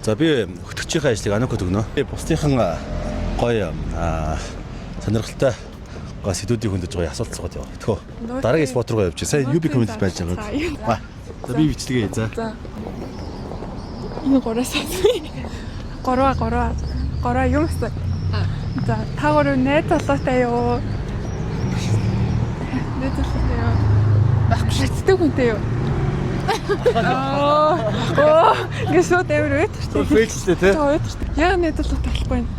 За би хөтгчийн ажлыг Анукод өгнө. Би бусдынхан гоё сонирхолтой гоо сэдвүүдийг хөндөж байгаа асуулт суугаад яваа. Тэхөө дараагийн спот руу явчих. Сая UB community байж байгаа. За би бичлэгээ за. Энэ гороос гороо юм хэсэг. За та гурав найз залуутай юу? Найз залуутай юу? Багш хэцдэг хүнтэй юу? Гэсүүд амир үйт. Фейлтэй тий. Яа найз залуутай болохгүй юм.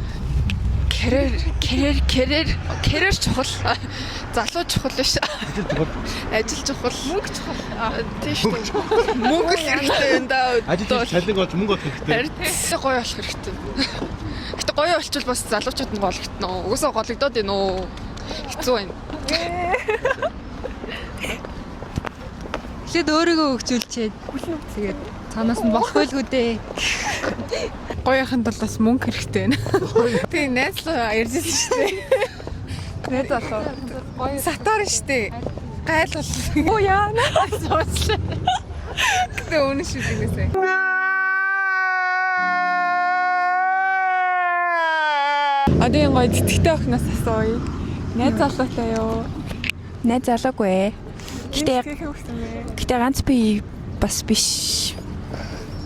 Кэрэр чухал. Залуу чухал биш. Ажил чухал. Мөнгө чухал. Тийм шүү. Мөнгө л хэрэгтэй юм да. Ажил цалин болж мөнгө олох хэрэгтэй. Харин гоё болох хэрэгтэй. Гэтэ гоё болчихвол бас залуучууд нь гологдно. Угсаа гологдоод байна уу? Хэцүү байна. Тэгэд өөрийгөө хөгжүүлчихэд тэгээд цаанаас нь болохгүй л хөдөө. Гоёхын тулд бас мөнгө хэрэгтэй байна. Тийм найзлаа ярьжсэн шүү дээ. Найз залуу. Сатар шүү дээ. Гайл бол. Оо яа. Суучлаа. Гэтэ өнө шүү дээсээ. Адын гоё тэтгэвтэй охноос асууя. Найз залуутай юу? Найз залуугүй. Гэтэ ганц би бас биш.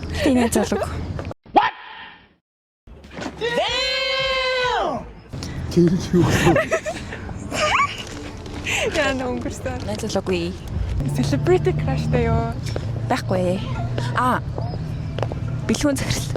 Гэтэ найз залууг. Яа өнгөрсөн. Найз залуугүй. Celebrity crushтай юу? Байхгүй. Бэлгүүн захирал.